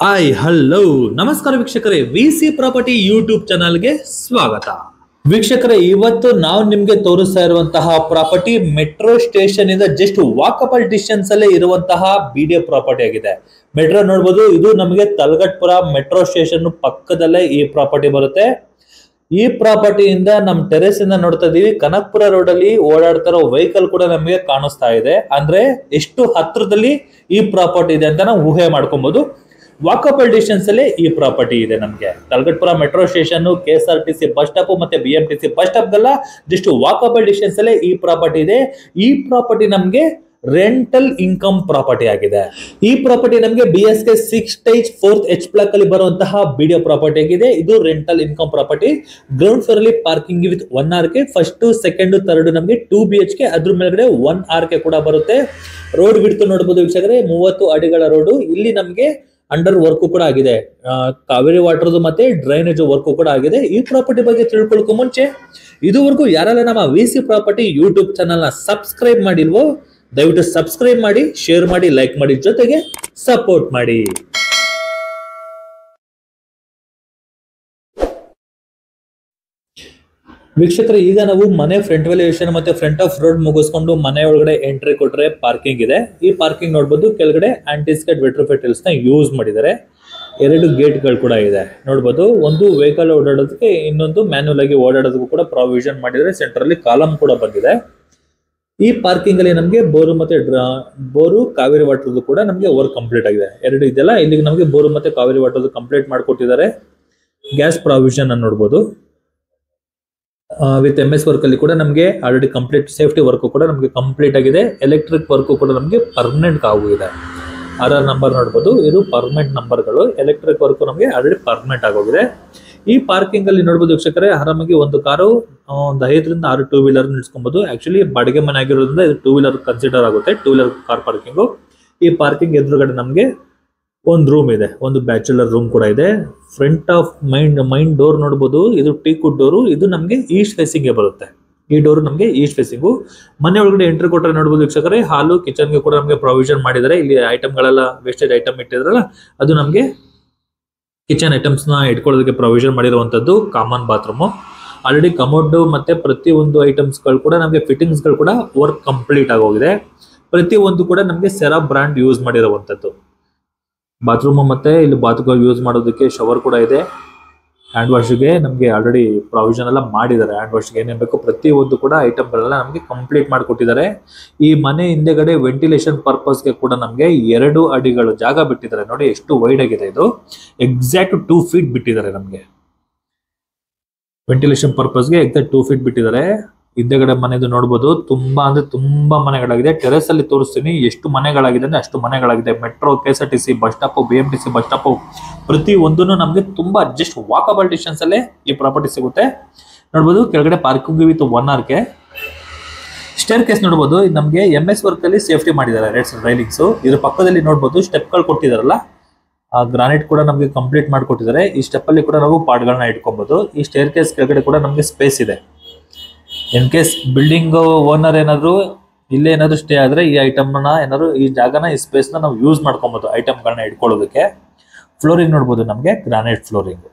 Hi hello ನಮಸ್ಕಾರ ವೀಕ್ಷಕರೇ, VC property YouTube ಚಾನಲ್ಗೆ ಸ್ವಾಗತ. ವೀಕ್ಷಕರೇ, ಇವತ್ತು ನಾವು ನಿಮ್ಗೆ ತೋರಿಸ್ತಾ ಇರುವಂತಹ ಪ್ರಾಪರ್ಟಿ ಮೆಟ್ರೋ ಸ್ಟೇಷನ್ ಇಂದ ಜಸ್ಟ್ ವಾಕಬಲ್ ಡಿಸ್ಟೆನ್ಸ್ ಅಲ್ಲೇ ಇರುವಂತಹ ಬಿಡಿಎ ಪ್ರಾಪರ್ಟಿ ಆಗಿದೆ. ಮೆಟ್ರೋ ನೋಡಬಹುದು, ಇದು ನಮಗೆ ತಲಗಟ್ಪುರ ಮೆಟ್ರೋ ಸ್ಟೇಷನ್ ಪಕ್ಕದಲ್ಲೇ ಈ ಪ್ರಾಪರ್ಟಿ ಬರುತ್ತೆ. ಈ ಪ್ರಾಪರ್ಟಿಯಿಂದ ನಮ್ ಟೆರೆಸ್ ಇಂದ ನೋಡ್ತಾ ಇದೀವಿ, ಕನಕಪುರ ರೋಡ್ ಅಲ್ಲಿ ಓಡಾಡ್ತಾ ಇರೋ ವೆಹಿಕಲ್ ಕೂಡ ನಮಗೆ ಕಾಣಿಸ್ತಾ ಇದೆ. ಅಂದ್ರೆ ಎಷ್ಟು ಹತ್ರದಲ್ಲಿ ಈ ಪ್ರಾಪರ್ಟಿ ಇದೆ ಅಂತ ನಾವು ಊಹೆ ಮಾಡ್ಕೊಬಹುದು. ವಾಕಬಲ್ ಡಿಸ್ಟೆನ್ಸ್ ಅಲ್ಲಿ ಈ ಪ್ರಾಪರ್ಟಿ ಇದೆ. ನಮಗೆ Talaghattapura metro station, KSRTC bus stop ಮತ್ತೆ BMTC ಬಸ್ ಸ್ಟಾಪ್ ಗಲ್ಲ ಜಸ್ಟ್ ವಾಕಬಲ್ ಡಿಸ್ಟೆನ್ಸ್ ಅಲ್ಲೇ ಈ ಪ್ರಾಪರ್ಟಿ ಇದೆ. ಈ ಪ್ರಾಪರ್ಟಿ ನಮಗೆ ರೆಂಟಲ್ ಇನ್ಕಮ್ ಪ್ರಾಪರ್ಟಿ ಆಗಿದೆ. ಈ ಪ್ರಾಪರ್ಟಿ ನಮಗೆ BSK 6 stage 4th H block ಅಲ್ಲಿ ಬರುವಂತಹ ಬಿಡಿಎ ಪ್ರಾಪರ್ಟಿ ಆಗಿದೆ. ಇದು rental income property. Ground floor ಅಲ್ಲಿ parking with 1 RK, first second third ನಮಗೆ 2 BHK, ಅದ್ರ ಮೇಲ್ಗಡೆ 1 RK ಕೂಡ ಬರುತ್ತೆ. ರೋಡ್ ಬಿಡ್ತು ನೋಡಬಹುದು ವೀಕ್ಷಕರೇ, 30 ಅಡಿಗಳ ರೋಡ್. ಇಲ್ಲಿ ನಮಗೆ ಅಂಡರ್ ವರ್ಕ್ ಕೂಡ ಆಗಿದೆ. ಕಾವೇರಿ ವಾಟರ್ ಮತ್ತೆ ಡ್ರೈನೇಜ್ ವರ್ಕ್ ಕೂಡ ಆಗಿದೆ. ಈ ಪ್ರಾಪರ್ಟಿ ಬಗ್ಗೆ ತಿಳ್ಕೊಳ್ಳೋಕೆ ಮುಂಚೆ ಇದುವರೆಗೂ ಯಾರೆಲ್ಲ ನಮ್ಮ ವಿಸಿ ಪ್ರಾಪರ್ಟಿ ಯೂಟ್ಯೂಬ್ ಚಾನಲ್ ನ ಸಬ್ಸ್ಕ್ರೈಬ್ ಮಾಡಿಲ್ವೋ ದಯವಿಟ್ಟು ಸಬ್ಸ್ಕ್ರೈಬ್ ಮಾಡಿ, ಶೇರ್ ಮಾಡಿ, ಲೈಕ್ ಮಾಡಿ, ಜೊತೆಗೆ ಸಪೋರ್ಟ್ ಮಾಡಿ. ವೀಕ್ಷಕರೇ, ಈಗ ನಾವು ಮನೆ ಫ್ರಂಟ್ ವ್ಯಾಲ್ಯೂಯೇಷನ್ ಮತ್ತೆ ಫ್ರಂಟ್ ಆಫ್ ರೋಡ್ ಮುಗಿಸ್ಕೊಂಡು ಮನೆ ಒಳಗಡೆ ಎಂಟ್ರಿ ಕೊಟ್ರೆ ಪಾರ್ಕಿಂಗ್ ಇದೆ. ಈ ಪಾರ್ಕಿಂಗ್ ನೋಡಬಹುದು, ಕೆಳಗಡೆ ಆಂಟಿಸ್ಕೇಟ್ ವೆಟ್ರೋಫಿಟಲ್ಸ್ ನ ಯೂಸ್ ಮಾಡಿದ್ದಾರೆ. 2 ಗೇಟ್ಗಳು ಕೂಡ ಇದೆ ನೋಡಬಹುದು. ಒಂದು ವೆಹಿಕಲ್ ಓಡಾಡೋದಕ್ಕೆ, ಇನ್ನೊಂದು ಮ್ಯಾನ್ಯುಯಲ್ ಆಗಿ ಓಡಾಡೋದಕ್ಕೂ ಕೂಡ ಪ್ರಾವಿಷನ್ ಮಾಡಿದರೆ. ಸೆಂಟರ್ ಅಲ್ಲಿ ಕಾಲಮ್ ಕೂಡ ಬಂದಿದೆ. ಈ ಪಾರ್ಕಿಂಗ್ ಅಲ್ಲಿ ನಮಗೆ ಬೋರು ಮತ್ತೆ ಕಾವೇರಿ ವಾಟರ್ ಕೂಡ ನಮಗೆ ವರ್ಕ್ ಕಂಪ್ಲೀಟ್ ಆಗಿದೆ. 2 ಇದೆಲ್ಲ ಇಲ್ಲಿಗೆ ನಮಗೆ ಬೋರು ಮತ್ತೆ ಕಾವೇರಿ ವಾಟರ್ ಕಂಪ್ಲೀಟ್ ಮಾಡಿಕೊಟ್ಟಿದ್ದಾರೆ. ಗ್ಯಾಸ್ ಪ್ರಾವಿಷನ್ ಅನ್ನು ನೋಡಬಹುದು. ವಿತ್ MS ವರ್ಕ್ ಅಲ್ಲಿ ಕೂಡ ನಮಗೆ ಆಲ್ರೆಡಿ ಕಂಪ್ಲೀಟ್ ಸೇಫ್ಟಿ ವರ್ಕ್ ಕೂಡ ನಮಗೆ ಕಂಪ್ಲೀಟ್ ಆಗಿದೆ. ಎಲೆಕ್ಟ್ರಿಕ್ ವರ್ಕ್ ಕೂಡ ನಮಗೆ ಪರ್ಮನೆಂಟ್ ಆಗೋಗಿದೆ. RR ನಂಬರ್ ನೋಡಬಹುದು, ಇದು ಪರ್ಮನೆಂಟ್ ನಂಬರ್ಗಳು. ಎಲೆಕ್ಟ್ರಿಕ್ ವರ್ಕ್ ನಮಗೆ ಆಲ್ರೆಡಿ ಪರ್ಮನೆಂಟ್ ಆಗೋಗಿದೆ. ಈ ಪಾರ್ಕಿಂಗ್ ಅಲ್ಲಿ ನೋಡಬಹುದು ವೀಕ್ಷಕರೇ, ಆರಾಮಾಗಿ ಒಂದು ಕಾರು, ಒಂದು 5 ರಿಂದ 6 ಟೂ ವೀಲರ್ ನಿಲ್ಸ್ಕೊಬಹುದು. ಆಕ್ಚುಲಿ ಬಾಡಿಗೆ ಮನೆ ಆಗಿರೋದ್ರಿಂದ ಇದು ಟೂ ವೀಲರ್ ಕನ್ಸಿಡರ್ ಆಗುತ್ತೆ, ಟೂ ವೀಲರ್ ಕಾರ್ ಪಾರ್ಕಿಂಗ್. ಈ ಪಾರ್ಕಿಂಗ್ ಎದುರುಗಡೆ ನಮಗೆ ಒಂದು ರೂಮ್ ಇದೆ, ಒಂದು ಬ್ಯಾಚುಲರ್ ರೂಮ್ ಕೂಡ ಇದೆ. ಫ್ರಂಟ್ ಆಫ್ ಮೈನ್ ಡೋರ್ ನೋಡಬಹುದು, ಇದು ಟೀಕುಡ್ ಡೋರು. ಇದು ನಮಗೆ ಈಸ್ಟ್ ಫೇಸಿಂಗ್ ಬರುತ್ತೆ. ಈ ಡೋರ್ ನಮಗೆ ಈಸ್ಟ್ ಫೇಸಿಂಗು. ಮನೆ ಒಳಗಡೆ ಎಂಟ್ರಿ ಕೊಟ್ಟರೆ ನೋಡಬಹುದು ವೀಕ್ಷಕರೇ, ಹಾಲು ಕಿಚನ್ಗೆ ಕೂಡ ನಮಗೆ ಪ್ರಾವಿಷನ್ ಮಾಡಿದ್ದಾರೆ. ಇಲ್ಲಿ ಐಟಮ್ಗಳೆಲ್ಲ ವೇಸ್ಟೇಜ್ ಐಟಮ್ ಇಟ್ಟಿದ್ರಲ್ಲ, ಅದು ನಮಗೆ ಕಿಚನ್ ಐಟಮ್ಸ್ ನ ಇಟ್ಕೊಳ್ಳೋದಕ್ಕೆ ಪ್ರಾವಿಷನ್ ಮಾಡಿರುವಂತದ್ದು. ಕಾಮನ್ ಬಾತ್ರೂಮ್, ಆಲ್ರೆಡಿ ಕಮೋಡ್ ಮತ್ತೆ ಪ್ರತಿ ಒಂದು ಐಟಮ್ಸ್ ಗಳು ಕೂಡ ನಮಗೆ ಫಿಟ್ಟಿಂಗ್ಸ್ ಗಳು ಕೂಡ ವರ್ಕ್ ಕಂಪ್ಲೀಟ್ ಆಗೋಗಿದೆ. ಪ್ರತಿ ಒಂದು ಕೂಡ ನಮಗೆ ಸೆರಾ ಬ್ರಾಂಡ್ ಯೂಸ್ ಮಾಡಿರುವಂತದ್ದು. ಬಾತ್ರೂಮ್ ಮತ್ತೆ ಇಲ್ಲಿ ಬಾತ್ಗಳು ಯೂಸ್ ಮಾಡೋದಕ್ಕೆ ಶವರ್ ಕೂಡ ಇದೆ. ಹ್ಯಾಂಡ್ ವಾಶ್ಗೆ ನಮಗೆ ಆಲ್ರೆಡಿ ಪ್ರಾವಿಷನ್ ಎಲ್ಲ ಮಾಡಿದ್ದಾರೆ. ಹ್ಯಾಂಡ್ ವಾಶ್ಗೆ ಏನೇನು ಬೇಕು ಪ್ರತಿ ಒಂದು ಕೂಡ ಐಟಮ್ಗಳೆಲ್ಲ ನಮಗೆ ಕಂಪ್ಲೀಟ್ ಮಾಡಿಕೊಟ್ಟಿದ್ದಾರೆ. ಈ ಮನೆ ಹಿಂದೆಗಡೆ ವೆಂಟಿಲೇಷನ್ ಪರ್ಪಸ್ಗೆ ಕೂಡ ನಮಗೆ 2 ಅಡಿಗಳು ಜಾಗ ಬಿಟ್ಟಿದ್ದಾರೆ. ನೋಡಿ ಎಷ್ಟು ವೈಡ್ ಆಗಿದೆ ಇದು. ಎಕ್ಸಾಕ್ಟ್ 2 ಫೀಟ್ ಬಿಟ್ಟಿದ್ದಾರೆ ನಮಗೆ ವೆಂಟಿಲೇಷನ್ ಪರ್ಪಸ್ಗೆ. ಎಕ್ಸಾಕ್ಟ್ 2 ಫೀಟ್ ಬಿಟ್ಟಿದ್ದಾರೆ. ಹಿಂದೆಗಡೆ ಮನೆದು ನೋಡಬಹುದು, ತುಂಬಾ ಅಂದ್ರೆ ತುಂಬಾ ಮನೆಗಳಾಗಿದೆ. ಟೆರೆಸ್ ಅಲ್ಲಿ ತೋರಿಸ್ತೀನಿ ಎಷ್ಟು ಮನೆಗಳಾಗಿದೆ ಅಂದ್ರೆ ಅಷ್ಟು ಮನೆಗಳಾಗಿದೆ. Metro, KSRTC bus stop, BMTC bus stop ಪ್ರತಿ ಒಂದನ್ನು ನಮಗೆ ತುಂಬಾ ಜಸ್ಟ್ ವಾಕಬಲ್ ಡಿಸ್ಟೆನ್ಸ್ ಅಲ್ಲೇ ಈ ಪ್ರಾಪರ್ಟಿ ಸಿಗುತ್ತೆ. ನೋಡಬಹುದು ಕೆಳಗಡೆ parking with 1 RK. Stair case ನೋಡಬಹುದು, ಇದು ನಮಗೆ MS ವರ್ಕ್ ಅಲ್ಲಿ ಸೇಫ್ಟಿ ಮಾಡಿದ್ದಾರೆ. ರೈಲಿಂಗ್ಸ್ ಇದ್ರ ಪಕ್ಕದಲ್ಲಿ ನೋಡಬಹುದು ಸ್ಟೆಪ್ ಗಳು ಕೊಟ್ಟಿದಾರಲ್ಲ, ಆ ಗ್ರಾನೈಟ್ ಕೂಡ ನಮಗೆ ಕಂಪ್ಲೀಟ್ ಮಾಡಿಕೊಟ್ಟಿದ್ದಾರೆ. ಈ ಸ್ಟೆಪ್ ಅಲ್ಲಿ ಕೂಡ ನಾವು ಪಾರ್ಟ್ಗಳನ್ನ ಇಟ್ಕೊಬಹುದು. ಈ ಸ್ಟೇರ್ ಕೇಸ್ ಕೆಳಗಡೆ ಕೂಡ ನಮಗೆ ಸ್ಪೇಸ್ ಇದೆ. ಇನ್ ಕೇಸ್ ಬಿಲ್ಡಿಂಗ್ ಓನರ್ ಏನಾದ್ರು ಇಲ್ಲೇ ಏನಾದ್ರು ಸ್ಟೇ ಆದ್ರೆ ಈ ಐಟಮ್ ನ ಏನಾದ್ರು ಈ ಜಾಗನ ಈ ಸ್ಪೇಸ್ ನ ನಾವು ಯೂಸ್ ಮಾಡ್ಕೊಬಹುದು ಐಟಮ್ಗಳನ್ನ ಇಟ್ಕೊಳ್ಳೋದಕ್ಕೆ. ಫ್ಲೋರಿಂಗ್ ನೋಡಬಹುದು, ನಮಗೆ ಗ್ರಾನೈಟ್ ಫ್ಲೋರಿಂಗ್.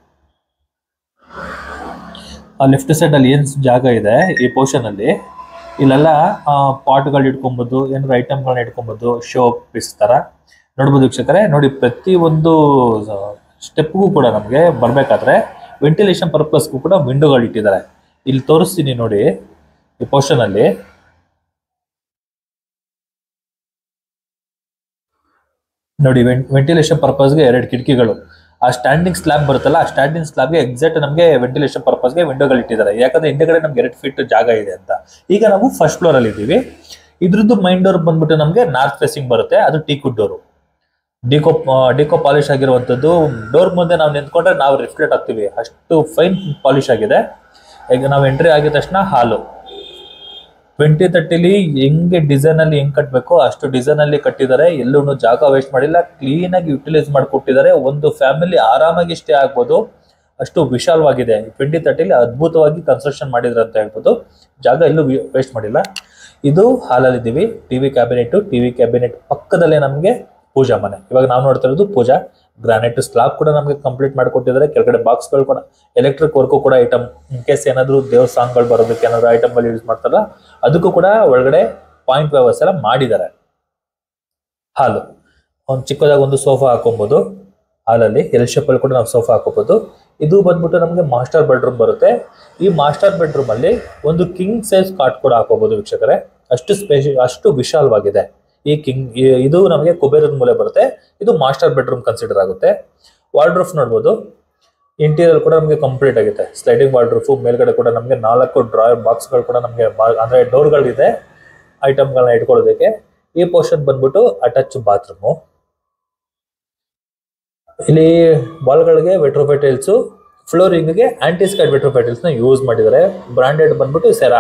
ಲೆಫ್ಟ್ ಸೈಡ್ ಅಲ್ಲಿ ಏನ್ ಜಾಗ ಇದೆ ಈ ಪೋರ್ಷನ್ ಅಲ್ಲಿ, ಇಲ್ಲೆಲ್ಲ ಪಾಟ್ಗಳು ಇಟ್ಕೊಬಹುದು, ಏನಾದ್ರು ಐಟಮ್ಗಳನ್ನ ಇಟ್ಕೊಬಹುದು, ಶೋ ಪೀಸ್ ತರ ನೋಡಬಹುದು ವೀಕ್ಷಕರೇ. ನೋಡಿ ಪ್ರತಿ ಒಂದು ಸ್ಟೆಪ್ಗೂ ಕೂಡ ನಮಗೆ ಬರ್ಬೇಕಾದ್ರೆ ವೆಂಟಿಲೇಷನ್ ಪರ್ಪಸ್ಗೂ ಕೂಡ ವಿಂಡೋಗಳು ಇಟ್ಟಿದ್ದಾರೆ. ಇಲ್ಲಿ ತೋರಿಸ್ತೀನಿ ನೋಡಿ, ಈ ಪೋರ್ಷನ್ ಅಲ್ಲಿ ನೋಡಿ ವೆಂಟಿಲೇಷನ್ ಪರ್ಪಸ್ಗೆ 2 ಕಿಟಕಿಗಳು. ಆ ಸ್ಟ್ಯಾಂಡಿಂಗ್ ಸ್ಲಾಬ್ ಬರುತ್ತಲ್ಲ, ಆ ಸ್ಟ್ಯಾಂಡಿಂಗ್ ಸ್ಲಾಬ್ಗೆ ಎಕ್ಸಾಕ್ಟ್ ನಮಗೆ ವೆಂಟಿಲೇಷನ್ ಪರ್ಪಸ್ಗೆ ವಿಂಡೋಗಳು ಇಟ್ಟಿದ್ದಾರೆ. ಯಾಕಂದ್ರೆ ಹಿಂದೆಗಡೆ ನಮ್ಗೆ 2 ಫೀಟ್ ಜಾಗ ಇದೆ ಅಂತ. ಈಗ ನಾವು ಫಸ್ಟ್ ಫ್ಲೋರ್ ಅಲ್ಲಿ ಇದ್ದೀವಿ. ಇದ್ರದ್ದು ಮೈನ್ ಡೋರ್ ಬಂದ್ಬಿಟ್ಟು ನಮಗೆ ನಾರ್ತ್ ಫೇಸಿಂಗ್ ಬರುತ್ತೆ. ಅದು ಟೀಕುಡ್ ಡೋರು, ಡಿಕೋ ಪಾಲಿಶ್ ಆಗಿರುವಂತದ್ದು. ಡೋರ್ ಮುಂದೆ ನಾವು ನಿಂತ್ಕೊಂಡ್ರೆ ನಾವು ರಿಫ್ಲೆಕ್ಟ್ ಆಗ್ತೀವಿ, ಅಷ್ಟು ಫೈನ್ ಪಾಲಿಶ್ ಆಗಿದೆ. ಈಗ ನಾವು ಎಂಟ್ರಿ ಆಗಿದ ತಕ್ಷಣ ಹಾಲು 2030 ಹೆಂಗೆ ಡಿಸೈನ್ ಅಲ್ಲಿ ಹೆಂಗ್ ಕಟ್ಟಬೇಕು ಅಷ್ಟು ಡಿಸೈನ್ ಅಲ್ಲಿ ಕಟ್ಟಿದ್ದಾರೆ. ಎಲ್ಲೂ ಜಾಗ ವೇಸ್ಟ್ ಮಾಡಿಲ್ಲ, ಕ್ಲೀನ್ ಆಗಿ ಯುಟಿಲೈಸ್ ಮಾಡಿಕೊಟ್ಟಿದ್ದಾರೆ. ಒಂದು ಫ್ಯಾಮಿಲಿ ಆರಾಮಾಗಿ ಸ್ಟೇ ಆಗ್ಬೋದು, ಅಷ್ಟು ವಿಶಾಲವಾಗಿದೆ. 2030 ಅದ್ಭುತವಾಗಿ ಕನ್ಸ್ಟ್ರಕ್ಷನ್ ಮಾಡಿದ್ರು ಅಂತ ಹೇಳ್ಬೋದು. ಜಾಗ ಎಲ್ಲೂ ವೇಸ್ಟ್ ಮಾಡಿಲ್ಲ. ಇದು ಹಾಲಲ್ಲಿ ಇದ್ದೀವಿ. ಟಿವಿ ಕ್ಯಾಬಿನೆಟ್ ಪಕ್ಕದಲ್ಲೇ ನಮಗೆ ಪೂಜಾ ಮನೆ. ಇವಾಗ ನಾವು ನೋಡ್ತಾ ಇರೋದು ಪೂಜಾ ಗ್ರಾನೈಟ್ ಸ್ಲಾಬ್ ಕೂಡ ನಮಗೆ ಕಂಪ್ಲೀಟ್ ಮಾಡಿಕೊಟ್ಟಿದ್ದಾರೆ. ಕೆಳಗಡೆ ಬಾಕ್ಸ್ಗಳು ಕೂಡ ಎಲೆಕ್ಟ್ರಿಕ್ ವರ್ಕು ಕೂಡ ಐಟಮ್ ಇನ್ ಕೇಸ್ ಏನಾದ್ರು ದೇವ್ರ ಸಾಂಗ್ಗಳು ಬರೋದಕ್ಕೆ ಏನಾದ್ರು ಐಟಮ್ಗಳು ಯೂಸ್ ಮಾಡ್ತಾರಲ್ಲ ಅದಕ್ಕೂ ಕೂಡ ಒಳಗಡೆ ಪಾಯಿಂಟ್ ವ್ಯವಸ್ಥೆ ಎಲ್ಲ ಮಾಡಿದ್ದಾರೆ. ಹಾಲು ಒಂದು ಚಿಕ್ಕದಾಗಿ ಒಂದು ಸೋಫಾ ಹಾಕೊಬಹುದು. ಹಾಲಲ್ಲಿ ಎಲ್ ಶೇಪ್ ಅಲ್ಲಿ ಕೂಡ ನಾವು ಸೋಫಾ ಹಾಕೋಬಹುದು. ಇದು ಬಂದ್ಬಿಟ್ಟು ನಮಗೆ ಮಾಸ್ಟರ್ ಬೆಡ್ರೂಮ್ ಬರುತ್ತೆ. ಈ ಮಾಸ್ಟರ್ ಬೆಡ್ರೂಮ್ ಅಲ್ಲಿ ಒಂದು ಕಿಂಗ್ ಸೈಜ್ ಕಾಟ್ ಕೂಡ ಹಾಕೋಬಹುದು ವೀಕ್ಷಕರೇ. ಅಷ್ಟು ವಿಶಾಲವಾಗಿದೆ ಇದು ನಮಗೆ ಕುಬೇರದ ಮೂಲೆ ಬರುತ್ತೆ. ಇದು ಮಾಸ್ಟರ್ ಬೆಡ್ರೂಮ್ ಕನ್ಸಿಡರ್ ಆಗುತ್ತೆ. ವಾರ್ಡ್ರೋಫ್ ನೋಡ್ಬೋದು. ಇಂಟೀರಿಯರ್ ಕೂಡ ನಮಗೆ ಕಂಪ್ಲೀಟ್ ಆಗುತ್ತೆ. ಸ್ಲೈಡಿಂಗ್ ವಾರ್ಡ್ರೋಫ್ ಮೇಲ್ಗಡೆ ಕೂಡ ನಮಗೆ 4 ಡ್ರಾಯರ್ ಬಾಕ್ಸ್ಗಳು ಕೂಡ ನಮಗೆ ಅಂದ್ರೆ ಡೋರ್ಗಳಿದೆ ಐಟಮ್ಗಳನ್ನ ಇಟ್ಕೊಳ್ಳೋದಕ್ಕೆ. ಈ ಪೋರ್ಷನ್ ಬಂದ್ಬಿಟ್ಟು ಅಟ್ಯಾಚ್ ಬಾತ್ರೂಮು. ಇಲ್ಲಿ ವಾಲ್ಗಳಿಗೆ ವೆಟ್ರೋಫೈಟೈಲ್ಸ್, ಫ್ಲೋರಿಂಗ್ಗೆ ಆಂಟಿಸ್ಕೈಡ್ ವೆಟ್ರೋಫೈಟೈಲ್ಸ್ ನ ಯೂಸ್ ಮಾಡಿದ್ದಾರೆ. ಬ್ರಾಂಡೆಡ್ ಬಂದ್ಬಿಟ್ಟು ಸೆರಾ.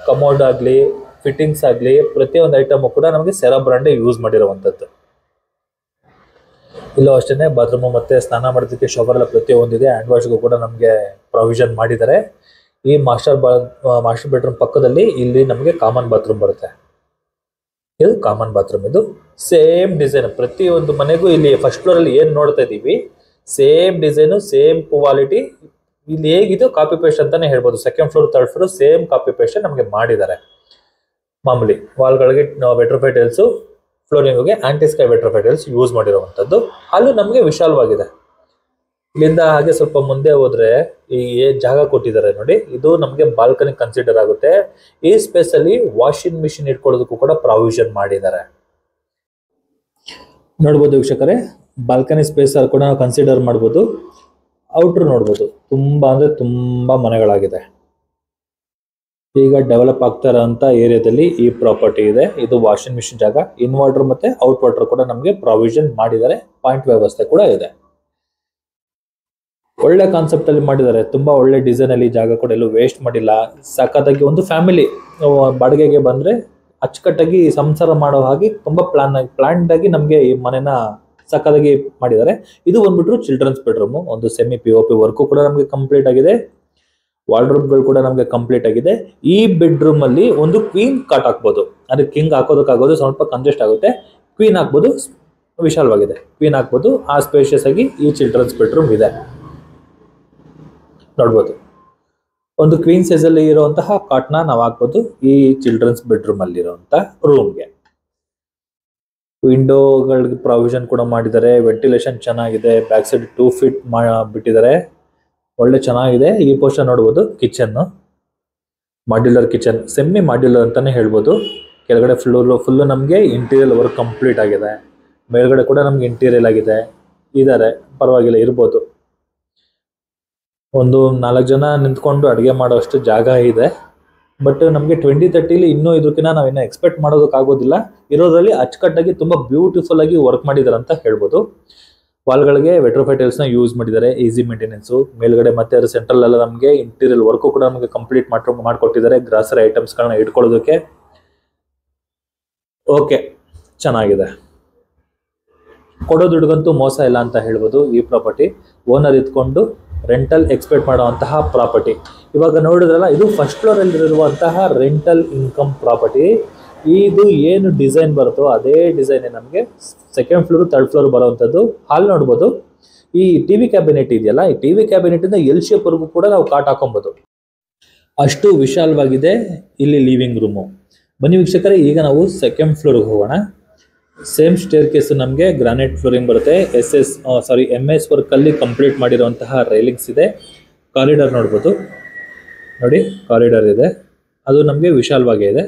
ಕಮೋಡ್ ಆಗಲಿ ಫಿಟ್ಟಿಂಗ್ಸ್ ಆಗಲಿ ಪ್ರತಿಯೊಂದು ಐಟಮ್ ಕೂಡ ನಮಗೆ ಸೆರಾ ಬ್ರಾಂಡ್ ಯೂಸ್ ಮಾಡಿರುವಂತದ್ದು. ಇಲ್ಲೂ ಅಷ್ಟೇ ಬಾತ್ರೂಮ್ ಮತ್ತೆ ಸ್ನಾನ ಮಾಡೋದಕ್ಕೆ ಶವರ್ ಎಲ್ಲ ಪ್ರತಿಯೊಂದಿದೆ. ಹ್ಯಾಂಡ್ ವಾಶ್ಗೂ ಕೂಡ ನಮಗೆ ಪ್ರಾವಿಷನ್ ಮಾಡಿದ್ದಾರೆ. ಈ ಮಾಸ್ಟರ್ ಬೆಡ್ರೂಮ್ ಪಕ್ಕದಲ್ಲಿ ಇಲ್ಲಿ ನಮಗೆ ಕಾಮನ್ ಬಾತ್ರೂಮ್ ಬರುತ್ತೆ. ಇದು ಕಾಮನ್ ಬಾತ್ರೂಮ್. ಇದು ಸೇಮ್ ಡಿಸೈನ್ ಪ್ರತಿಯೊಂದು ಮನೆಗೂ ಇಲ್ಲಿ ಫಸ್ಟ್ ಫ್ಲೋರ್ ಅಲ್ಲಿ ಏನ್ ನೋಡ್ತಾ ಇದೀವಿ ಸೇಮ್ ಡಿಸೈನು ಸೇಮ್ ಕ್ವಾಲಿಟಿ ಇಲ್ಲಿ ಹೇಗಿದ್ದು ಕಾಪಿ ಪೇಸ್ಟ್ ಅಂತಾನೆ ಹೇಳ್ಬೋದು. Second floor third floor same copy paste ನಮಗೆ ಮಾಡಿದ್ದಾರೆ. ಮಾಮೂಲಿ ವಾಲ್ಗಳಿಗೆ ವೆಟ್ರೋಫೈಟೈಲ್ಸ್, ಫ್ಲೋರಿಂಗ್ಗೆ ಆಂಟಿಸ್ಕೈ ವೆಟ್ರೋಫೈಟೈಲ್ಸ್ ಯೂಸ್ ಮಾಡಿರುವಂತದ್ದು. ಅಲ್ಲೂ ನಮಗೆ ವಿಶಾಲವಾಗಿದೆ. ಇಲ್ಲಿಂದ ಹಾಗೆ ಸ್ವಲ್ಪ ಮುಂದೆ ಹೋದ್ರೆ ಈ ಜಾಗ ಕೊಟ್ಟಿದ್ದಾರೆ ನೋಡಿ, ಇದು ನಮಗೆ ಬಾಲ್ಕನಿ ಕನ್ಸಿಡರ್ ಆಗುತ್ತೆ. ಈ ಸ್ಪೇಸ್ ಅಲ್ಲಿ ವಾಷಿಂಗ್ ಮಿಷಿನ್ ಇಟ್ಕೊಳ್ಳೋದಕ್ಕೂ ಕೂಡ ಪ್ರಾವಿಷನ್ ಮಾಡಿದ್ದಾರೆ. ನೋಡ್ಬೋದು ವೀಕ್ಷಕರೇ, ಬಾಲ್ಕನಿ ಸ್ಪೇಸ್ ಕೂಡ ನಾವು ಕನ್ಸಿಡರ್ ಮಾಡ್ಬೋದು. ಔಟ್ರ್ ನೋಡ್ಬೋದು, ತುಂಬಾ ಅಂದ್ರೆ ತುಂಬಾ ಮನೆಗಳಾಗಿದೆ. ಈಗ ಡೆವಲಪ್ ಆಗ್ತಾ ಇರೋಂಥ ಏರಿಯಾದಲ್ಲಿ ಈ ಪ್ರಾಪರ್ಟಿ ಇದೆ. ಇದು ವಾಷಿಂಗ್ ಮಿಷಿನ್ ಜಾಗ. ಇನ್ವರ್ಟರ್ ಮತ್ತೆ ಔಟ್ ವಾಟರ್ ಕೂಡ ನಮಗೆ ಪ್ರಾವಿಷನ್ ಮಾಡಿದ್ದಾರೆ. ಪಾಯಿಂಟ್ ವ್ಯವಸ್ಥೆ ಕೂಡ ಇದೆ. ಒಳ್ಳೆ ಕಾನ್ಸೆಪ್ಟ್ ಅಲ್ಲಿ ಮಾಡಿದ್ದಾರೆ. ತುಂಬಾ ಒಳ್ಳೆ ಡಿಸೈನ್ ಅಲ್ಲಿ ಜಾಗ ಕೂಡ ಎಲ್ಲೂ ವೇಸ್ಟ್ ಮಾಡಿಲ್ಲ. ಸಖತ್ತಾಗಿ ಒಂದು ಫ್ಯಾಮಿಲಿ ಬಾಡಿಗೆಗೆ ಬಂದ್ರೆ ಅಚ್ಚುಕಟ್ಟಾಗಿ ಸಂಸಾರ ಮಾಡೋ ಹಾಗೆ ತುಂಬಾ ಪ್ಲಾನ್ಡ್ ಆಗಿ ನಮಗೆ ಈ ಮನೆನ ಸಖತ್ತಾಗಿ ಮಾಡಿದ್ದಾರೆ. ಇದು ಬಂದ್ಬಿಟ್ಟು ಚಿಲ್ಡ್ರನ್ಸ್ ಬೆಡ್ರೂಮ್. ಒಂದು ಸೆಮಿ POP ವರ್ಕು ಕೂಡ ನಮಗೆ ಕಂಪ್ಲೀಟ್ ಆಗಿದೆ. ವಾರ್ಡ್ರೋಬ್ಗಳು ಕೂಡ ನಮಗೆ ಕಂಪ್ಲೀಟ್ ಆಗಿದೆ. ಈ ಬೆಡ್ರೂಮ್ ಅಲ್ಲಿ ಒಂದು ಕ್ವೀನ್ ಕಾಟ್ ಹಾಕ್ಬೋದು. ಅಂದ್ರೆ ಕಿಂಗ್ ಹಾಕೋದಕ್ಕಾಗೋದು ಸ್ವಲ್ಪ ಕಂಜೆಸ್ಟ್ ಆಗುತ್ತೆ. ಕ್ವೀನ್ ಹಾಕ್ಬೋದು, ವಿಶಾಲವಾಗಿದೆ. ಕ್ವೀನ್ ಹಾಕ್ಬೋದು. ಆ ಸ್ಪೇಷಿಯಸ್ ಆಗಿ ಈ ಚಿಲ್ಡ್ರನ್ಸ್ ಬೆಡ್ರೂಮ್ ಇದೆ. ನೋಡ್ಬೋದು, ಒಂದು ಕ್ವೀನ್ ಸೈಜ್ ಅಲ್ಲಿ ಇರುವಂತಹ ಕಾಟ್ನ ನಾವು ಹಾಕ್ಬೋದು ಈ ಚಿಲ್ಡ್ರನ್ಸ್ ಬೆಡ್ರೂಮ್ ಅಲ್ಲಿ ಇರುವಂತಹ ರೂಮ್ಗೆ. ವಿಂಡೋಗಳಿಗೆ ಪ್ರಾವಿಷನ್ ಕೂಡ ಮಾಡಿದ್ದಾರೆ. ವೆಂಟಿಲೇಷನ್ ಚೆನ್ನಾಗಿದೆ. ಬ್ಯಾಕ್ ಸೈಡ್ 2 ಫೀಟ್ ಬಿಟ್ಟಿದ್ದಾರೆ. ಒಳ್ಳೆ ಚೆನ್ನಾಗಿದೆ. ಈ ಪೋರ್ಷನ್ ನೋಡ್ಬೋದು kitchen, modular kitchen, semi modular ಅಂತಾನೆ ಹೇಳ್ಬೋದು. ಕೆಳಗಡೆ ಫುಲ್ ನಮಗೆ ಇಂಟೀರಿಯರ್ ವರ್ಕ್ ಕಂಪ್ಲೀಟ್ ಆಗಿದೆ. ಮೇಲ್ಗಡೆ ಕೂಡ ನಮ್ಗೆ ಇಂಟೀರಿಯರ್ ಆಗಿದೆ. ಇದಾರೆ, ಪರವಾಗಿಲ್ಲ, ಇರ್ಬೋದು. ಒಂದು 4 ಜನ ನಿಂತ್ಕೊಂಡು ಅಡುಗೆ ಮಾಡೋ ಅಷ್ಟು ಜಾಗ ಇದೆ. ಬಟ್ ನಮಗೆ 2030 ಇನ್ನೂ ಇದಕ್ಕಿಂತ ನಾವಿನ್ನ ಎಕ್ಸ್ಪೆಕ್ಟ್ ಮಾಡೋದಕ್ಕಾಗೋದಿಲ್ಲ. ಇರೋದ್ರಲ್ಲಿ ಅಚ್ಚುಕಟ್ಟಾಗಿ ತುಂಬಾ ಬ್ಯೂಟಿಫುಲ್ ಆಗಿ ವರ್ಕ್ ಮಾಡಿದ್ದಾರೆ ಅಂತ ಹೇಳ್ಬೋದು. ವಾಲ್ಗಳಿಗೆ ವೆಟ್ರೋಫೈಟೈಲ್ಸ್ ನ ಯೂಸ್ ಮಾಡಿದ್ದಾರೆ. Easy maintenance. ಮೇಲ್ಗಡೆ ಮತ್ತೆ ಅದರ ಸೆಂಟ್ರಲ್ ಎಲ್ಲ ನಮಗೆ ಇಂಟೀರಿಯರ್ ವರ್ಕು ಕೂಡ ನಮಗೆ ಕಂಪ್ಲೀಟ್ ಮಾಡ್ಕೊಟ್ಟಿದ್ದಾರೆ. ಗ್ರಾಸರಿ ಐಟಮ್ಸ್ ಗಳನ್ನ ಇಟ್ಕೊಳ್ಳೋದಕ್ಕೆ ಓಕೆ, ಚೆನ್ನಾಗಿದೆ. ಕೊಡೋ ದುಡ್ಗಂತೂ ಮೋಸ ಇಲ್ಲ ಅಂತ ಹೇಳ್ಬೋದು. ಈ ಪ್ರಾಪರ್ಟಿ ಓನರ್ ಇದ್ಕೊಂಡು ರೆಂಟಲ್ ಎಕ್ಸ್ಪೆಕ್ಟ್ ಮಾಡುವಂತಹ ಪ್ರಾಪರ್ಟಿ. ಇವಾಗ ನೋಡಿದ್ರಲ್ಲ, ಇದು ಫಸ್ಟ್ ಫ್ಲೋರ್ ಅಲ್ಲಿ ಇರುವಂತಹ ರೆಂಟಲ್ ಇನ್ಕಮ್ ಪ್ರಾಪರ್ಟಿ. ಇದು ಏನು ಡಿಸೈನ್ ಬರುತ್ತೋ ಅದೇ ಡಿಸೈನ್ ನಮಗೆ ಸೆಕೆಂಡ್ ಫ್ಲೋರ್ ಥರ್ಡ್ ಫ್ಲೋರ್ ಬರುವಂತದ್ದು. ಹಾಲ್ ನೋಡ್ಬೋದು. ಈ ಟಿವಿ ಕ್ಯಾಬಿನೆಟ್ ಇದೆಯಲ್ಲ, ಈ ಟಿವಿ ಕ್ಯಾಬಿನೆಟ್ ಇಂದ ಎಲ್ ಶೇಪ್ ವರೆಗೂ ಕೂಡ ನಾವು ಕಾಟ್ ಹಾಕೊಬಹುದು. ಅಷ್ಟು ವಿಶಾಲವಾಗಿದೆ ಇಲ್ಲಿ ಲಿವಿಂಗ್ ರೂಮು. ಬನ್ನಿ ವೀಕ್ಷಕರೇ, ಈಗ ನಾವು ಸೆಕೆಂಡ್ ಫ್ಲೋರ್ಗೆ ಹೋಗೋಣ. ಸೇಮ್ ಸ್ಟೇರ್ ಕೇಸ್ ನಮಗೆ ಗ್ರಾನೈಟ್ ಫ್ಲೋರಿಂಗ್ ಬರುತ್ತೆ. MS ವರ್ಕ್ ಅಲ್ಲಿ ಕಂಪ್ಲೀಟ್ ಮಾಡಿರುವಂತಹ ರೈಲಿಂಗ್ಸ್ ಇದೆ. ಕಾರಿಡಾರ್ ನೋಡ್ಬೋದು ನೋಡಿ, ಕಾರಿಡಾರ್ ಇದೆ. ಅದು ನಮಗೆ ವಿಶಾಲವಾಗೇ ಇದೆ.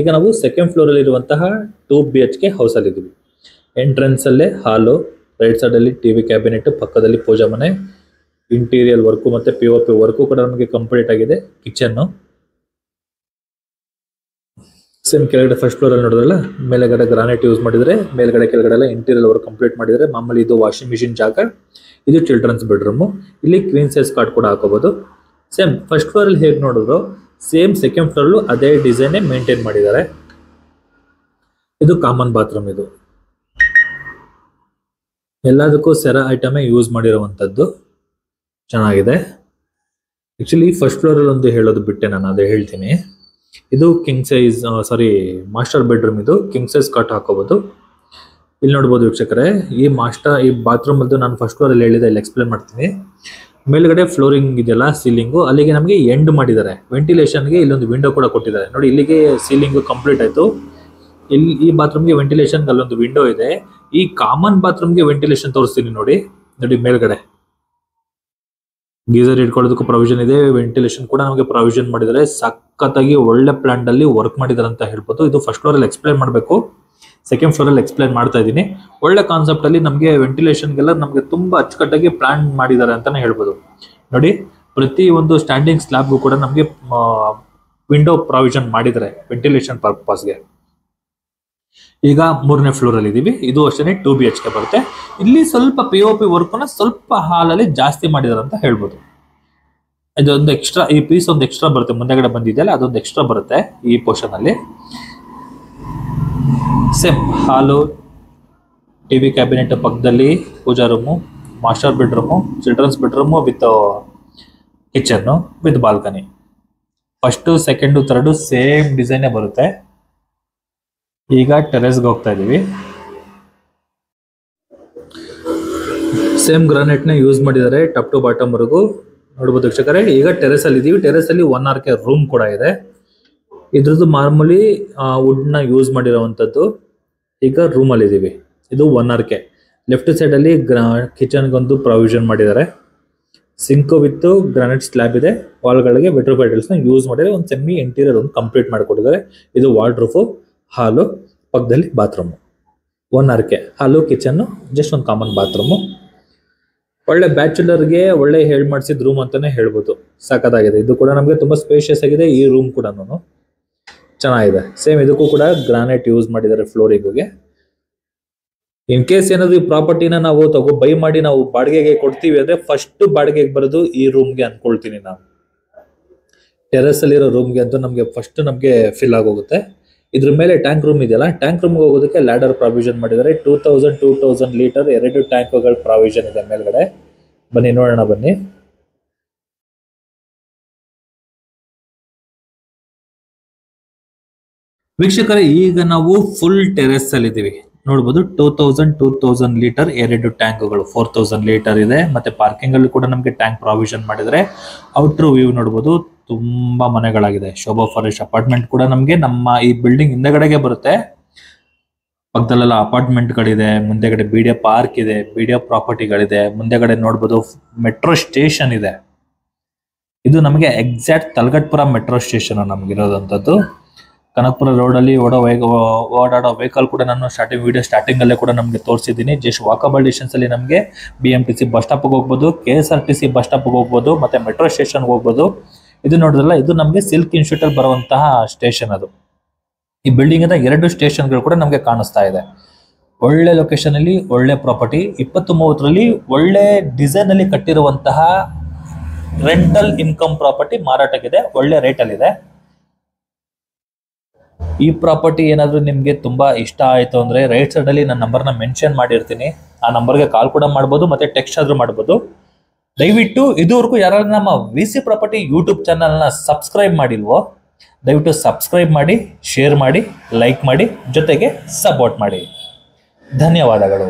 ಈಗ ನಾವು ಸೆಕೆಂಡ್ ಫ್ಲೋರ್ ಅಲ್ಲಿ ಇರುವಂತಹ 2 BHK ಹೌಸ್ ಅಲ್ಲಿ ಇದ್ದೀವಿ. ಎಂಟ್ರೆನ್ಸ್ ಅಲ್ಲೇ ಹಾಲು, ರೈಟ್ ಸೈಡ್ ಅಲ್ಲಿ ಟಿವಿ ಕ್ಯಾಬಿನೆಟ್, ಪಕ್ಕದಲ್ಲಿ ಪೂಜಾ ಮನೆ, ಇಂಟೀರಿಯರ್ ವರ್ಕು ಮತ್ತೆ POP ವರ್ಕು ಕೂಡ ನಮಗೆ ಕಂಪ್ಲೀಟ್ ಆಗಿದೆ. ಕಿಚನ್ ಸೇಮ್ ಕೆಳಗಡೆ ಫಸ್ಟ್ ಫ್ಲೋರ್ ಅಲ್ಲಿ ನೋಡಿದ್ರಲ್ಲ, ಮೇಲೆಗಡೆ ಗ್ರಾನೈಟ್ ಯೂಸ್ ಮಾಡಿದ್ರೆ, ಮೇಲ್ಗಡೆ ಕೆಳಗಡೆ ಎಲ್ಲ ಇಂಟೀರಿಯರ್ ವರ್ಕ್ ಕಂಪ್ಲೀಟ್ ಮಾಡಿದ್ರೆ. ಮಾಮೂಲಿ ಇದು ವಾಷಿಂಗ್ ಮಿಷಿನ್ ಜಾಗ. ಇದು ಚಿಲ್ಡ್ರನ್ಸ್ ಬೆಡ್ರೂಮ್. ಇಲ್ಲಿ ಕ್ವೀನ್ ಸೈಜ್ ಕಾಟ್ ಕೂಡ ಹಾಕೋಬಹುದು. ಸೇಮ್ ಫಸ್ಟ್ ಫ್ಲೋರ್ ಅಲ್ಲಿ ಹೇಗೆ ನೋಡಿದ್ರು ಸೇಮ್ ಸೆಕೆಂಡ್ ಫ್ಲೋರ್ ಅದೇ ಡಿಸೈನ್ ಮೇಂಟೈನ್ ಮಾಡಿದ್ದಾರೆ. ಇದು ಕಾಮನ್ ಬಾತ್ರೂಮ್. ಇದು ಎಲ್ಲದಕ್ಕೂ ಸೆರಾ ಐಟಮೇ ಯೂಸ್ ಮಾಡಿರುವಂತದ್ದು. ಚೆನ್ನಾಗಿದೆ. ಆಕ್ಚುಲಿ ಫಸ್ಟ್ ಫ್ಲೋರ್ ಅಲ್ಲಿ ಒಂದು ಹೇಳೋದು ಬಿಟ್ಟೆ, ನಾನು ಅದೇ ಹೇಳ್ತೀನಿ. ಇದು ಕಿಂಗ್ ಸೈಜ್ ಮಾಸ್ಟರ್ ಬೆಡ್ರೂಮ್. ಇದು ಕಿಂಗ್ ಸೈಜ್ ಕಾಟ್ ಹಾಕೋಬಹುದು. ಇಲ್ಲಿ ನೋಡ್ಬೋದು ವೀಕ್ಷಕರೇ, ಈ ಬಾತ್ರೂಮ್ ಅದು ನಾನು ಫಸ್ಟ್ ಫ್ಲೋರ್ ಅಲ್ಲಿ ಹೇಳಿದೆ, ಇಲ್ಲಿ ಎಕ್ಸ್ಪ್ಲೇನ್ ಮಾಡ್ತೀನಿ. ಮೇಲ್ಗಡೆ ಫ್ಲೋರಿಂಗ್ ಇದೆಯಲ್ಲ ಸೀಲಿಂಗು, ಅಲ್ಲಿಗೆ ನಮಗೆ ಎಂಡ್ ಮಾಡಿದ್ದಾರೆ. ವೆಂಟಿಲೇಷನ್ಗೆ ಇಲ್ಲೊಂದು ವಿಂಡೋ ಕೂಡ ಕೊಟ್ಟಿದ್ದಾರೆ ನೋಡಿ. ಇಲ್ಲಿಗೆ ಸೀಲಿಂಗ್ ಕಂಪ್ಲೀಟ್ ಆಯ್ತು. ಇಲ್ಲಿ ಈ ಬಾತ್ರೂಮ್ಗೆ ವೆಂಟಿಲೇಷನ್ ಅಲ್ಲೊಂದು ವಿಂಡೋ ಇದೆ. ಈ ಕಾಮನ್ ಬಾತ್ರೂಮ್ಗೆ ವೆಂಟಿಲೇಷನ್ ತೋರಿಸ್ತೀನಿ ನೋಡಿ. ಮೇಲ್ಗಡೆ ಗೀಸರ್ ಇಟ್ಕೊಳ್ಳೋದಕ್ಕೂ ಪ್ರೊವಿಷನ್ ಇದೆ, ವೆಂಟಿಲೇಷನ್ ಕೂಡ ನಮಗೆ ಪ್ರೊವಿಷನ್ ಮಾಡಿದ್ದಾರೆ. ಸಖತ್ತಾಗಿ ಒಳ್ಳೆ ಪ್ಲಾನ್ ಅಲ್ಲಿ ವರ್ಕ್ ಮಾಡಿದ್ದಾರೆ ಅಂತ ಹೇಳ್ಬೋದು. ಇದು ಫಸ್ಟ್ ಫ್ಲೋರ್ ಅಲ್ಲಿ ಎಕ್ಸ್ಪ್ಲೈನ್ ಮಾಡಬೇಕು, ಸೆಕೆಂಡ್ ಫ್ಲೋರ್ ಅಲ್ಲಿ ಎಕ್ಸ್ಪ್ಲೈನ್ ಮಾಡ್ತಾ ಇದ್ದೀನಿ. ಒಳ್ಳೆ ಕಾನ್ಸೆಪ್ಟ್ ಅಲ್ಲಿ ನಮಗೆ ವೆಂಟಿಲೇಷನ್ಗೆಲ್ಲ ನಮಗೆ ತುಂಬಾ ಅಚ್ಚುಕಟ್ಟಾಗಿ ಪ್ಲಾನ್ ಮಾಡಿದ್ದಾರೆ ಅಂತಾನೆ ಹೇಳ್ಬೋದು ನೋಡಿ. ಪ್ರತಿ ಒಂದು ಸ್ಟ್ಯಾಂಡಿಂಗ್ ಸ್ಲಾಬ್ಗೂ ಕೂಡ ನಮಗೆ ವಿಂಡೋ ಪ್ರಾವಿಷನ್ ಮಾಡಿದ್ದಾರೆ ವೆಂಟಿಲೇಷನ್ ಪರ್ಪಸ್ಗೆ. ಈಗ 3ನೇ ಫ್ಲೋರ್ ಅಲ್ಲಿ ಇದೀವಿ. ಇದು ಅಷ್ಟೇ 2 BHK ಬರುತ್ತೆ. ಇಲ್ಲಿ ಸ್ವಲ್ಪ POP ವರ್ಕ್ ಸ್ವಲ್ಪ ಹಾಲಲ್ಲಿ ಜಾಸ್ತಿ ಮಾಡಿದಾರೆ ಅಂತ ಹೇಳ್ಬೋದು. ಇದೊಂದು ಎಕ್ಸ್ಟ್ರಾ, ಈ ಪೀಸ್ ಒಂದು ಎಕ್ಸ್ಟ್ರಾ ಬರುತ್ತೆ, ಮುಂದೆಗಡೆ ಬಂದಿದೆಯಲ್ಲ ಅದೊಂದು ಎಕ್ಸ್ಟ್ರಾ ಬರುತ್ತೆ ಈ ಪೋರ್ಷನ್ ಅಲ್ಲಿ. ಸೇಮ್ ಹಾಲು, ಟಿವಿ ಕ್ಯಾಬಿನೆಟ್ ಪಕ್ಕದಲ್ಲಿ pooja room, master bedroom, children's bedroom with kitchen with balcony. First, second, third same ಡಿಸೈನೇ ಬರುತ್ತೆ. ಈಗ ಟೆರೆಸ್ಗೆ ಹೋಗ್ತಾ ಇದೀವಿ. ಸೇಮ್ ಗ್ರಾನೈಟ್ ನ ಯೂಸ್ ಮಾಡಿದ್ದಾರೆ ಟಾಪ್ ಟು ಬಾಟಮ್ ವರೆಗೂ ನೋಡಬಹುದು ವೀಕ್ಷಕರೇ. ಈಗ ಟೆರೆಸ್ ಅಲ್ಲಿ ಇದೀವಿ. ಟೆರೆಸ್ ಅಲ್ಲಿ 1 RK ರೂಮ್ ಕೂಡ ಇದೆ. ಇದ್ರದ್ದು ಮಾರ್ಮೂಲಿ ವುಡ್ ನ ಯೂಸ್ ಮಾಡಿರುವಂತದ್ದು. ಈಗ ರೂಮ್ ಅಲ್ಲಿ ಇದೀವಿ. ಇದು 1 RK. ಲೆಫ್ಟ್ ಸೈಡ್ ಅಲ್ಲಿ ಕಿಚನ್ ಗೊಂದು ಪ್ರಾವಿಷನ್ ಮಾಡಿದ್ದಾರೆ. ಸಿಂಕ್ ವಿತ್ ಗ್ರಾನೈಟ್ ಸ್ಲ್ಯಾಬ್ ಇದೆ. ವಾಲ್ಗಳಿಗೆ ವೆಟ್ರೋ ಪ್ಯಾಟಲ್ಸ್ ನ ಯೂಸ್ ಮಾಡಿದರೆ ಒಂದು ಸೆಮಿ ಇಂಟೀರಿಯರ್ ಒಂದು ಕಂಪ್ಲೀಟ್ ಮಾಡಿಕೊಟ್ಟಿದ್ದಾರೆ. ಇದು ವಾರ್ಡ್ರೂಫು, ಹಾಲು, ಪಕ್ಕದಲ್ಲಿ ಬಾತ್ರೂಮು. 1 RK ಹಾಲು, ಕಿಚನ್, ಜಸ್ಟ್ ಒಂದು ಕಾಮನ್ ಬಾತ್ರೂಮು. ಒಳ್ಳೆ ಬ್ಯಾಚುಲರ್ಗೆ ಒಳ್ಳೆ ಹೇಳಿ ಮಾಡಿಸಿದ ರೂಮ್ ಅಂತಾನೆ ಹೇಳ್ಬೋದು. ಸಾಕಾಗಿದೆ. ಇದು ಕೂಡ ನಮಗೆ ತುಂಬಾ ಸ್ಪೇಷಿಯಸ್ ಆಗಿದೆ. ಈ ರೂಮ್ ಕೂಡ ಚೆನ್ನಾಗಿದೆ. ಸೇಮ್ ಇದಕ್ಕೂ ಕೂಡ ಗ್ರಾನೈಟ್ ಯೂಸ್ ಮಾಡಿದ್ದಾರೆ ಫ್ಲೋರಿಂಗ್ಗೆ. ಇನ್ ಕೇಸ್ ಏನಾದ್ರು ಈ ಪ್ರಾಪರ್ಟಿನ ನಾವು ಬೈ ಮಾಡಿ ನಾವು ಬಾಡಿಗೆಗೆ ಕೊಡ್ತೀವಿ ಅಂದ್ರೆ ಫಸ್ಟ್ ಬಾಡಿಗೆಗೆ ಬರೋದು ಈ ರೂಮ್ಗೆ ಅನ್ಕೊಳ್ತೀನಿ ನಾನು. ಟೆರೆಸ್ ಅಲ್ಲಿರೋ ರೂಮ್ಗೆ ಅಂತೂ ನಮಗೆ ಫಸ್ಟ್ ನಮಗೆ ಫಿಲ್ ಆಗೋಗುತ್ತೆ. ಇದ್ರ ಮೇಲೆ ಟ್ಯಾಂಕ್ ರೂಮ್ ಇದೆಯಲ್ಲ, ಟ್ಯಾಂಕ್ ರೂಮ್ಗೆ ಹೋಗೋದಕ್ಕೆ ಲ್ಯಾಡರ್ ಪ್ರಾವಿಷನ್ ಮಾಡಿದ್ದಾರೆ. 2000 ಲೀಟರ್ 2 ಟ್ಯಾಂಕ್ಗಳ ಪ್ರಾವಿಷನ್ ಇದೆ ಮೇಲ್ಗಡೆ. ಬನ್ನಿ ನೋಡೋಣ ಬನ್ನಿ. ವೀಕ್ಷಕರೇ, ಈಗ ನಾವು ಫುಲ್ ಟೆರೆಸ್ ಅಲ್ಲಿ ಇದೀವಿ. ನೋಡಬಹುದು 2000 ಲೀಟರ್ 2 ಟ್ಯಾಂಕ್ಗಳು, 4000 ಲೀಟರ್ ಇದೆ. ಮತ್ತೆ ಪಾರ್ಕಿಂಗ್ ಅಲ್ಲಿ ಕೂಡ ನಮಗೆ ಟ್ಯಾಂಕ್ ಪ್ರಾವಿಷನ್ ಮಾಡಿದರೆ. ಔಟರ್ ವ್ಯೂ ನೋಡಬಹುದು, ತುಂಬಾ ಮನೆಗಳಾಗಿದೆ. ಶೋಭಾ ಫಾರೆಸ್ಟ್ ಅಪಾರ್ಟ್ಮೆಂಟ್ ಕೂಡ ನಮಗೆ ನಮ್ಮ ಈ ಬಿಲ್ಡಿಂಗ್ ಹಿಂದೆಗಡೆಗೆ ಬರುತ್ತೆ. ಪಕ್ಕದಲ್ಲೆಲ್ಲ ಅಪಾರ್ಟ್ಮೆಂಟ್ಗಳಿದೆ. ಮುಂದೆಗಡೆ BDO ಪಾರ್ಕ್ ಇದೆ, BDO ಪ್ರಾಪರ್ಟಿಗಳಿದೆ. ಮುಂದೆಗಡೆ ನೋಡಬಹುದು ಮೆಟ್ರೋ ಸ್ಟೇಷನ್ ಇದೆ. ಇದು ನಮಗೆ ಎಕ್ಸಾಕ್ಟ್ ತಲಗಟ್ಪುರ ಮೆಟ್ರೋ ಸ್ಟೇಷನ್ ನಮಗಿರೋದಂಥದ್ದು. ಕನಕಪುರ ರೋಡ್ ಅಲ್ಲಿ ಓಡಾಡೋ ವೆಹಿಕಲ್ ಕೂಡ ನಾನು ವಿಡಿಯೋ ಸ್ಟಾರ್ಟಿಂಗ್ ಅಲ್ಲೇ ಕೂಡ ನಮಗೆ ತೋರಿಸಿದ್ದೀನಿ. ಜಸ್ಟ್ ವಾಕಬಲ್ ಡಿಸ್ಟೆನ್ಸ್ ಅಲ್ಲಿ ನಮಗೆ BMTC ಬಸ್ ಸ್ಟಾಪ್ ಹೋಗ್ಬೋದು, KSRTC ಬಸ್ ಸ್ಟಾಪ್ ಹೋಗ್ಬೋದು, ಮತ್ತೆ ಮೆಟ್ರೋ ಸ್ಟೇಷನ್ ಹೋಗ್ಬೋದು. ಇದು ನೋಡಿದ್ರಲ್ಲ, ಇದು ನಮಗೆ ಸಿಲ್ಕ್ ಇನ್ಸ್ಟಿಟ್ಯೂಟ್ ಅಲ್ಲಿ ಬರುವಂತಹ ಸ್ಟೇಷನ್. ಅದು ಈ ಬಿಲ್ಡಿಂಗ್ ಇಂದ 2 ಸ್ಟೇಷನ್ಗಳು ಕೂಡ ನಮಗೆ ಕಾಣಿಸ್ತಾ ಇದೆ. ಒಳ್ಳೆ ಲೊಕೇಶನ್ ಅಲ್ಲಿ ಒಳ್ಳೆ ಪ್ರಾಪರ್ಟಿ. 2030 ಒಳ್ಳೆ ಡಿಸೈನ್ ಅಲ್ಲಿ ಕಟ್ಟಿರುವಂತಹ ರೆಂಟಲ್ ಇನ್ಕಮ್ ಪ್ರಾಪರ್ಟಿ ಮಾರಾಟಕ್ಕಿದೆ. ಒಳ್ಳೆ ರೇಟ್ ಅಲ್ಲಿ ಇದೆ. ಈ ಪ್ರಾಪರ್ಟಿ ಏನಾದರೂ ನಿಮಗೆ ತುಂಬಾ ಇಷ್ಟ ಆಯಿತು ಅಂದ್ರೆ ರೈಟ್ ಸೈಡ್ ಅಲ್ಲಿ ನನ್ನ ನಂಬರ್ನ ಮೆನ್ಷನ್ ಮಾಡಿರ್ತೀನಿ. ಆ ನಂಬರ್ಗೆ ಕಾಲ್ ಕೂಡ ಮಾಡ್ಬೋದು, ಮತ್ತೆ ಟೆಕ್ಸ್ಟ್ ಆದ್ರೂ ಮಾಡ್ಬೋದು. ದಯವಿಟ್ಟು ಇದುವರೆಗೂ ಯಾರು ನಮ್ಮ VC ಪ್ರಾಪರ್ಟಿ ಯೂಟ್ಯೂಬ್ ಚಾನಲ್ನ ಸಬ್ಸ್ಕ್ರೈಬ್ ಮಾಡಿಲ್ವೋ, ದಯವಿಟ್ಟು ಸಬ್ಸ್ಕ್ರೈಬ್ ಮಾಡಿ, ಶೇರ್ ಮಾಡಿ, ಲೈಕ್ ಮಾಡಿ, ಜೊತೆಗೆ ಸಪೋರ್ಟ್ ಮಾಡಿ. ಧನ್ಯವಾದಗಳು.